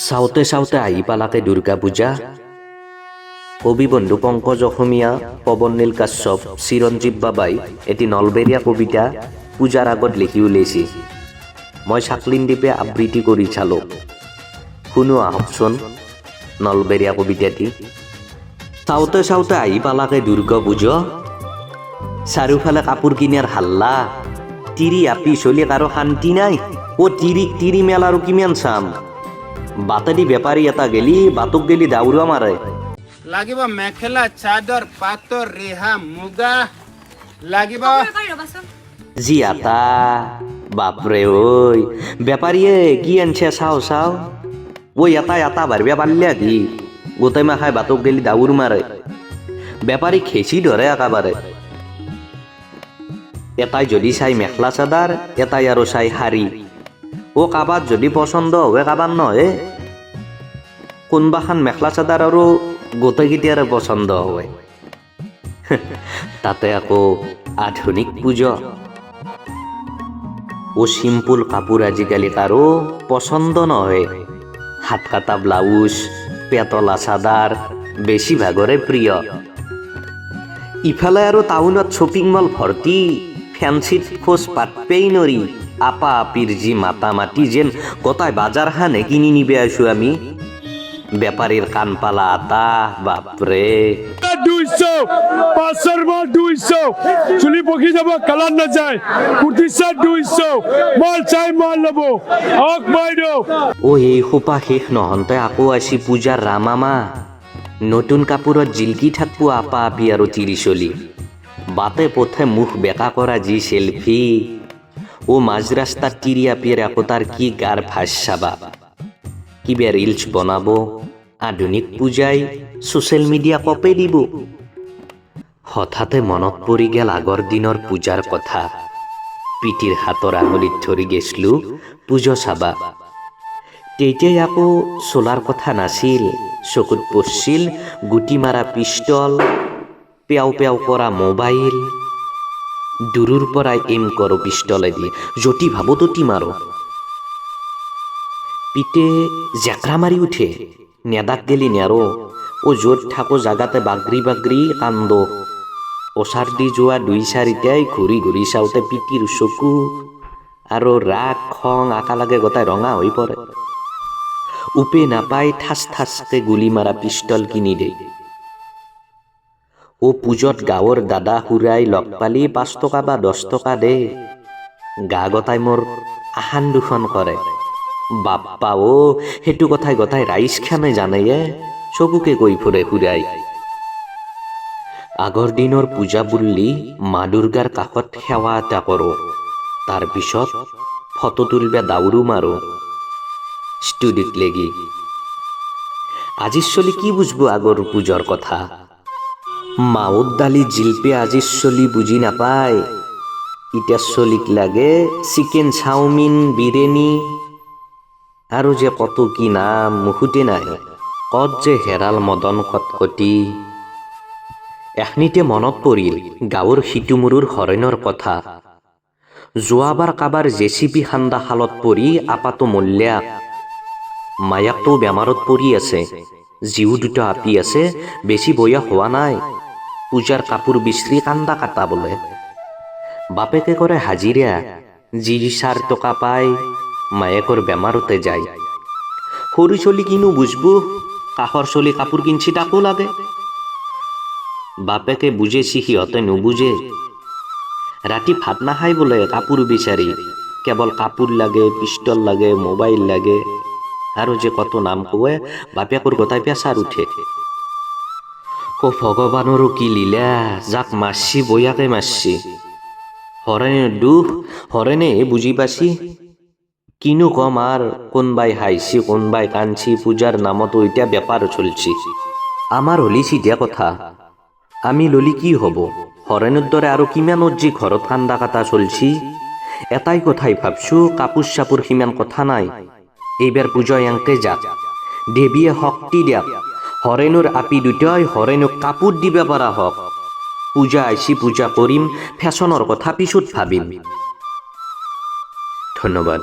চাওঁতে চাওঁতে আহি পালাকে দুৰ্গা পূজা। কবি বন্ধু পংকজ অসমীয়া, পৱন নীল কাশ্যপ, চিৰঞ্জীৱ বাবাই এটি নলবেৰীয়া কবিতা পূজাৰ আগত লিখি উলিয়াইছে। মই চাকলিনদ্বীপে আবৃত্তি কৰি চালোঁ। শুনো আহকচোন নলবেৰীয়া কবিতাটি। চাওঁতে চাওঁতে আহি পালাকে দুৰ্গা পূজা, চাৰিওফালে কাপোৰ কিনাৰ হাল্লা, তিৰি আপি চলি কাৰো শান্তি নাই। তিৰিক তিৰি মেল আৰু কিমান চাম। বাটেদি বেপাৰী এটা গেলি বাটক গেলি দাউৰা মাৰে। লাগিব মেখেলা চাদৰ পাটৰ ৰেহা মুগা লাগিব যি আটা বাপৰে ঐ বেপাৰীয়ে কি আনছে চাও চাও। এটা ভাৰবিয়া পাৰলে কি গোটেই মাখাই বাটক গেলি দাউৰ মাৰে। বেপাৰী খেচি ধৰে একেবাৰে। এটাই যদি চাই মেখেলা চাদৰ, এটাই আৰু চাই শাৰী। কাবাত যদি পচন্দ হয় কাবাৰ নহয়। কোনবাখান মেখেলা চাদৰ আৰু গোটেইকেইটাৰে পচন্দ হয়। তাতে আকৌ আধুনিক পূজা। চিম্পুল কাপোৰ আজিকালি কাৰো পচন্দ নহয়। হাত কাটা ব্লাউজ, পেটলা চাদাৰ বেছিভাগৰে প্ৰিয়। ইফালে আৰু টাউনত শ্বপিং মল ভৰ্তি, ফেঞ্চিত খোজ পাতপেই নৰি। আপা আপিৰ যি মাতা মাতি যেন গোটাই বাজাৰখানে কিনি নিবে আছো আমি। বেপাৰীৰ কাণ পালা আটা বাপৰে 200 500 মাল 200 চুলি পকি যাব কালার না যায় কুর্তিসা 200 মাল চাই মাল লব হক বাইদেউ। এই সোপা শেষ নহওঁতে আকৌ আছি পূজাৰ ৰামামা। নতুন কাপোৰত জিলকি থাকবো আপা আপি আৰু তিৰি চলি। বাটে পথে মুখ বেকা কৰা যি সেলফি। মাজ ৰাস্তাত তিৰি আপিৰ একোটাৰ কি গাৰ ভাজ চাবা। কিবা ৰিলছ বনাব, আধুনিক পূজাই ছ'চিয়েল মিডিয়া কপে দিব। হঠাতে মনত পৰি গেল আগৰ দিনৰ পূজাৰ কথা। পিঠিৰ হাতৰ আঙুলিত ধৰি গেছলো পূজা চাবা। তেতিয়াই আকৌ চলাৰ কথা নাছিল। চকুত পৰছিল গুটি মাৰা পিষ্টল, পেও পেও কৰা মোবাইল। দূৰৰ পৰাই এম কৰোঁ পিষ্টলেদি, যতি ভাবো ততি মাৰো। পিতে জেকৰা মাৰি উঠে, নেদাক গেলি নেৰো। য'ত থাকো জাগাতে বাগৰি বাগৰি কান্দ। ওচাৰ দি যোৱা 2-4টাই ঘূৰি ঘূৰি চাওঁতে পিটিৰ চকু আৰু ৰাগ খং একেলগে গোটাই ৰঙা হৈ পৰে। উপে নাপাই ঠাচ ঠাচকে গুলি মাৰা পিষ্টল কিনি দে। পূজত গাঁৱৰ দাদা খুৰাই লগ পালি 5 টকা বা 10 টকা দে। গা গতাই মোৰ আহান দুখন কৰে। বাপ্পা সেইটো কথাই গতাই ৰাইজ খানে জানে। চকুকে কৈ ফুৰে খুৰাই। আগৰ দিনৰ পূজা বুল্লি মা দুৰ্গাৰ কাষত সেৱা এটা কৰোঁ। তাৰপিছত ফটো তুলবে দাউৰো মাৰো ষ্টুডিঅ'ত লেগি। আজিৰ চলি কি বুজবো আগৰ পূজাৰ কথা। মাউত দালি জিলপি আজিৰ চলি বুজি নাপায়। ইটা চলিক লাগে চিকেন চাওমিন বিৰিয়ানী আৰু যে কত কি নাম মুখতে নাই। কত যে হেৰাল মদন কটকটি। এখনিতে মনত পৰিল গাঁৱৰ সিটোমুৰুৰ হৰেণৰ কথা। যোৱাবাৰ কাবাৰ জেচিপি খান্দা খালত পৰি আপাটো মল্যাক। মায়াকটো বেমাৰত পৰি আছে। জীও 2টা আপি আছে, বেছি বয়স হোৱা নাই। পূজাৰ কাপোৰ বিচৰি কান্দা কাটা বোলে। বাপেকে কৰে হাজিৰা, যি 4 টকা পায় মায়েকৰ বেমাৰতে যায়। সৰু চলি কিনো বুজবো, কাষৰ চলি কাপোৰ কিনছি তাকো লাগে। বাপেকে বুজেছি সিহঁতে নুবুজে। ৰাতি ভাত নাখাই বোলে কাপোৰ বিচাৰি। কেৱল কাপোৰ লাগে, পিষ্টল লাগে, মোবাইল লাগে আৰু যে কত নাম কোৱে বাপেকৰ গোটাই পেচাৰ উঠে। ভগৱানৰো কি লীলা, যাক মাৰছি বয়াকে মাৰছি। হৰেণৰ দুখ হৰেণে বুজি পাছি। কিনো কম আৰ, কোনবাই হাইছি কোনবাই কানছি। পূজাৰ নামতো এতিয়া বেপাৰ চলছি। আমাৰ হলি চিধা কথা, আমি ললি কি হব। হৰেণৰ দৰে আৰু কিমান যি ঘৰত কান্দা কাটা চলছি। এটাই কথাই ভাবছো, কাপোৰ চাপোৰ সিমান কথা নাই। এইবাৰ পূজা এংকে যাক, দেৱীয়ে শক্তি দিয়াক। হৰেণৰ আপি 2টাই হৰেণক কাপোৰ দিবা পাৰা হওক। পূজা আইছি পূজা কৰিম, ফেশ্বনৰ কথা পিছত ভাবিম। ধন্যবাদ।